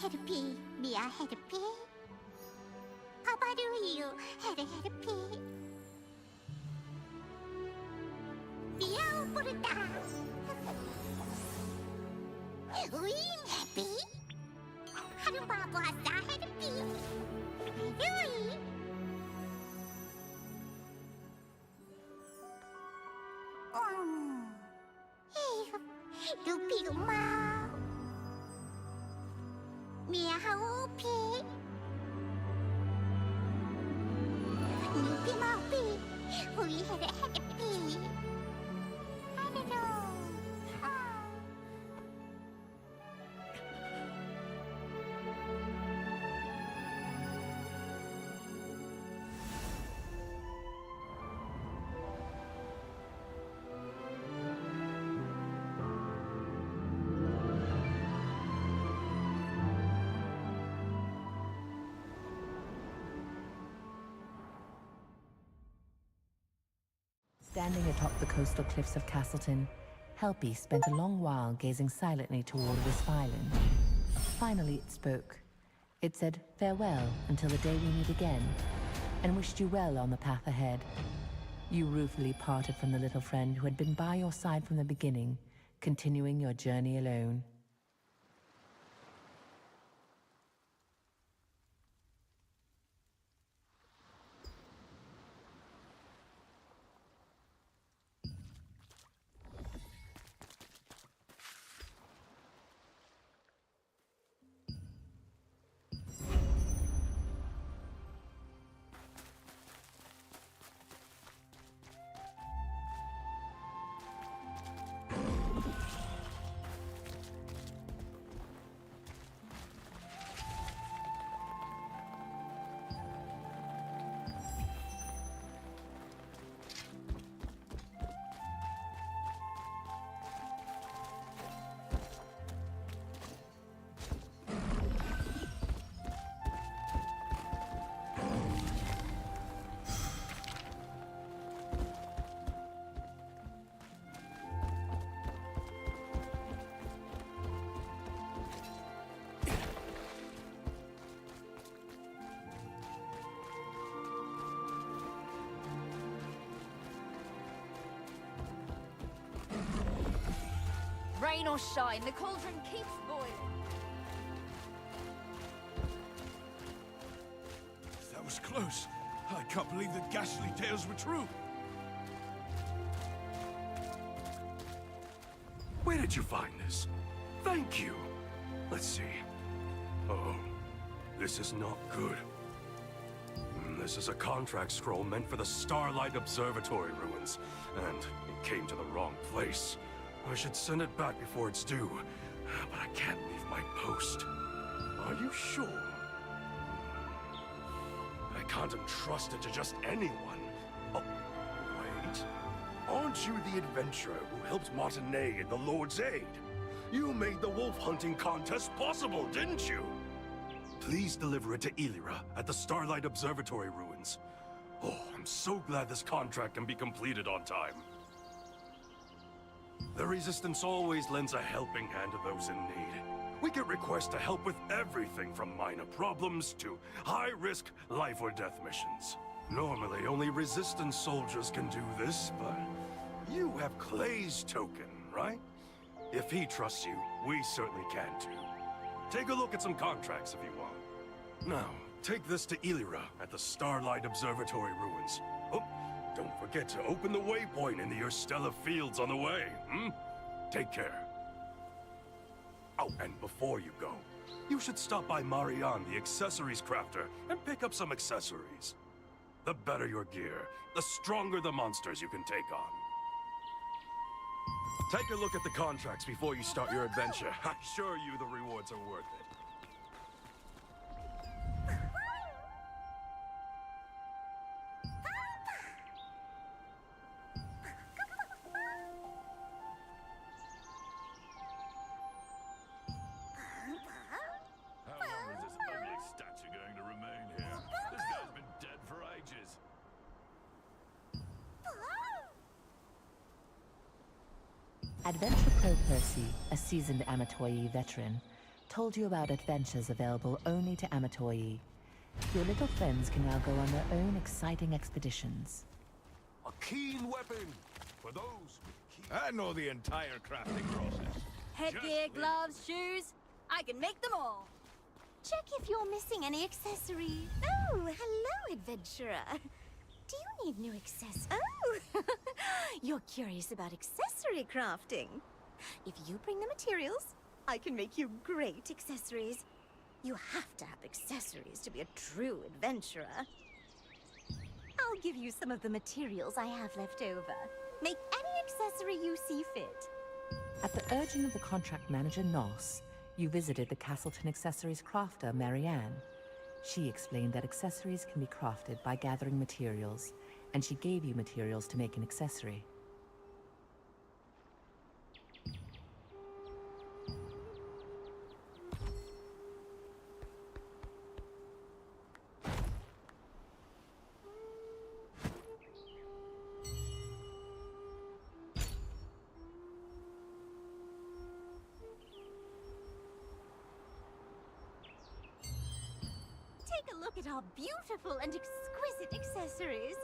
헤르피, 미아 헤르피. 하바루이유 헤르헤르피. 미아오 부르다. 우잉 헤비. 하루바보 아싸 헤르피. 루이. 루피 엄마. 미아하오피. 루피 마오피. 우이 헤르 헤르피. 하르로. Standing atop the coastal cliffs of Castleton, Helpy spent a long while gazing silently toward Wisp Island. Finally it spoke. It said farewell until the day we meet again, and wished you well on the path ahead. You ruefully parted from the little friend who had been by your side from the beginning, continuing your journey alone. Rain or shine, the cauldron keeps boiling. That was close. I can't believe the ghastly tales were true. Where did you find this? Thank you. Let's see. Oh, this is not good. This is a contract scroll meant for the Starlight Observatory ruins, and it came to the wrong place. I should send it back before it's due, but I can't leave my post. Are you sure? I can't entrust it to just anyone. Oh, wait. Aren't you the adventurer who helped Martinet in the Lord's Aid? You made the wolf hunting contest possible, didn't you? Please deliver it to Elira at the Starlight Observatory ruins. Oh, I'm so glad this contract can be completed on time. The Resistance always lends a helping hand to those in need. We get requests to help with everything from minor problems to high-risk life-or-death missions. Normally, only Resistance soldiers can do this, but you have Clay's token, right? If he trusts you, we certainly can too. Take a look at some contracts if you want. Now, take this to Elira at the Starlight Observatory ruins. Oh, don't forget to open the waypoint in the Urstella Fields on the way, Take care. Oh, and before you go, you should stop by Marianne, the accessories crafter, and pick up some accessories. The better your gear, the stronger the monsters you can take on. Take a look at the contracts before you start your adventure. I assure you the rewards are worth it. How long is this ugly statue going to remain here? This guy's been dead for ages. Adventure Pro Percy, a seasoned Amatoyi veteran, told you about adventures available only to Amatoi. Your little friends can now go on their own exciting expeditions. A keen weapon for those with keen... I know the entire crafting process. Headgear, gloves, shoes. I can make them all. Check if you're missing any accessories. Oh, hello, adventurer. Do you need new accessories? Oh, you're curious about accessory crafting. If you bring the materials, I can make you great accessories. You have to have accessories to be a true adventurer. I'll give you some of the materials I have left over. Make any accessory you see fit. At the urging of the contract manager, Nos, you visited the Castleton Accessories crafter, Marianne. She explained that accessories can be crafted by gathering materials, and she gave you materials to make an accessory. Take a look at our beautiful and exquisite accessories.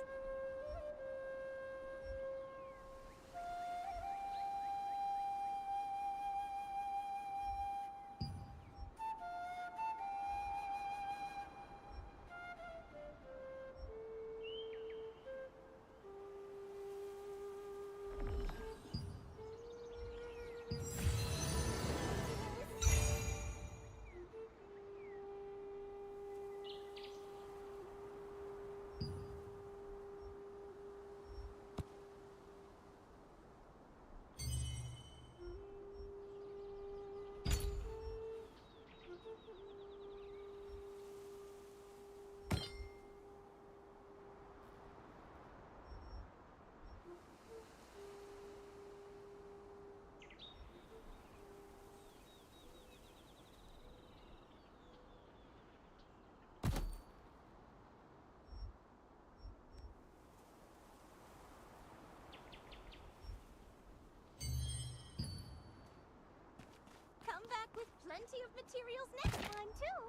Come back with plenty of materials next time, too.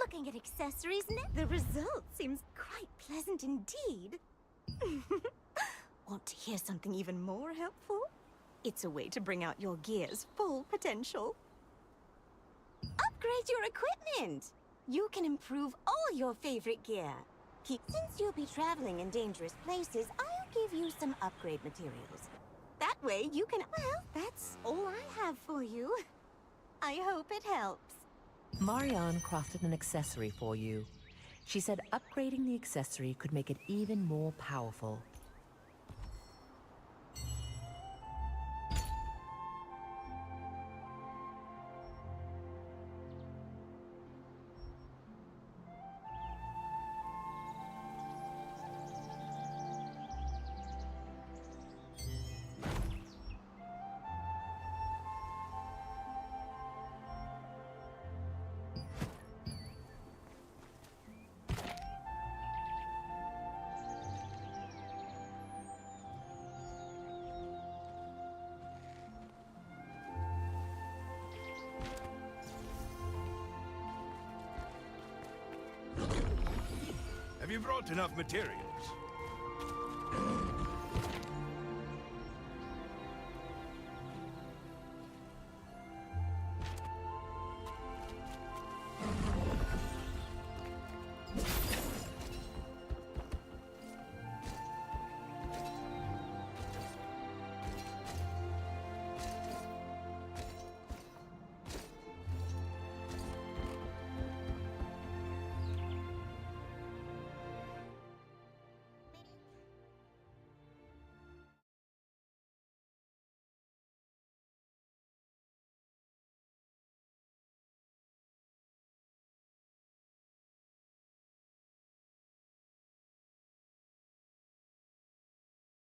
Looking at accessories the result seems quite pleasant indeed. Want to hear something even more helpful? It's a way to bring out your gear's full potential. Upgrade your equipment! You can improve all your favorite gear. Since you'll be traveling in dangerous places, I'll give you some upgrade materials. That way you can... Well, that's all I have for you. I hope it helps. Marianne crafted an accessory for you. She said upgrading the accessory could make it even more powerful. Have you brought enough materials?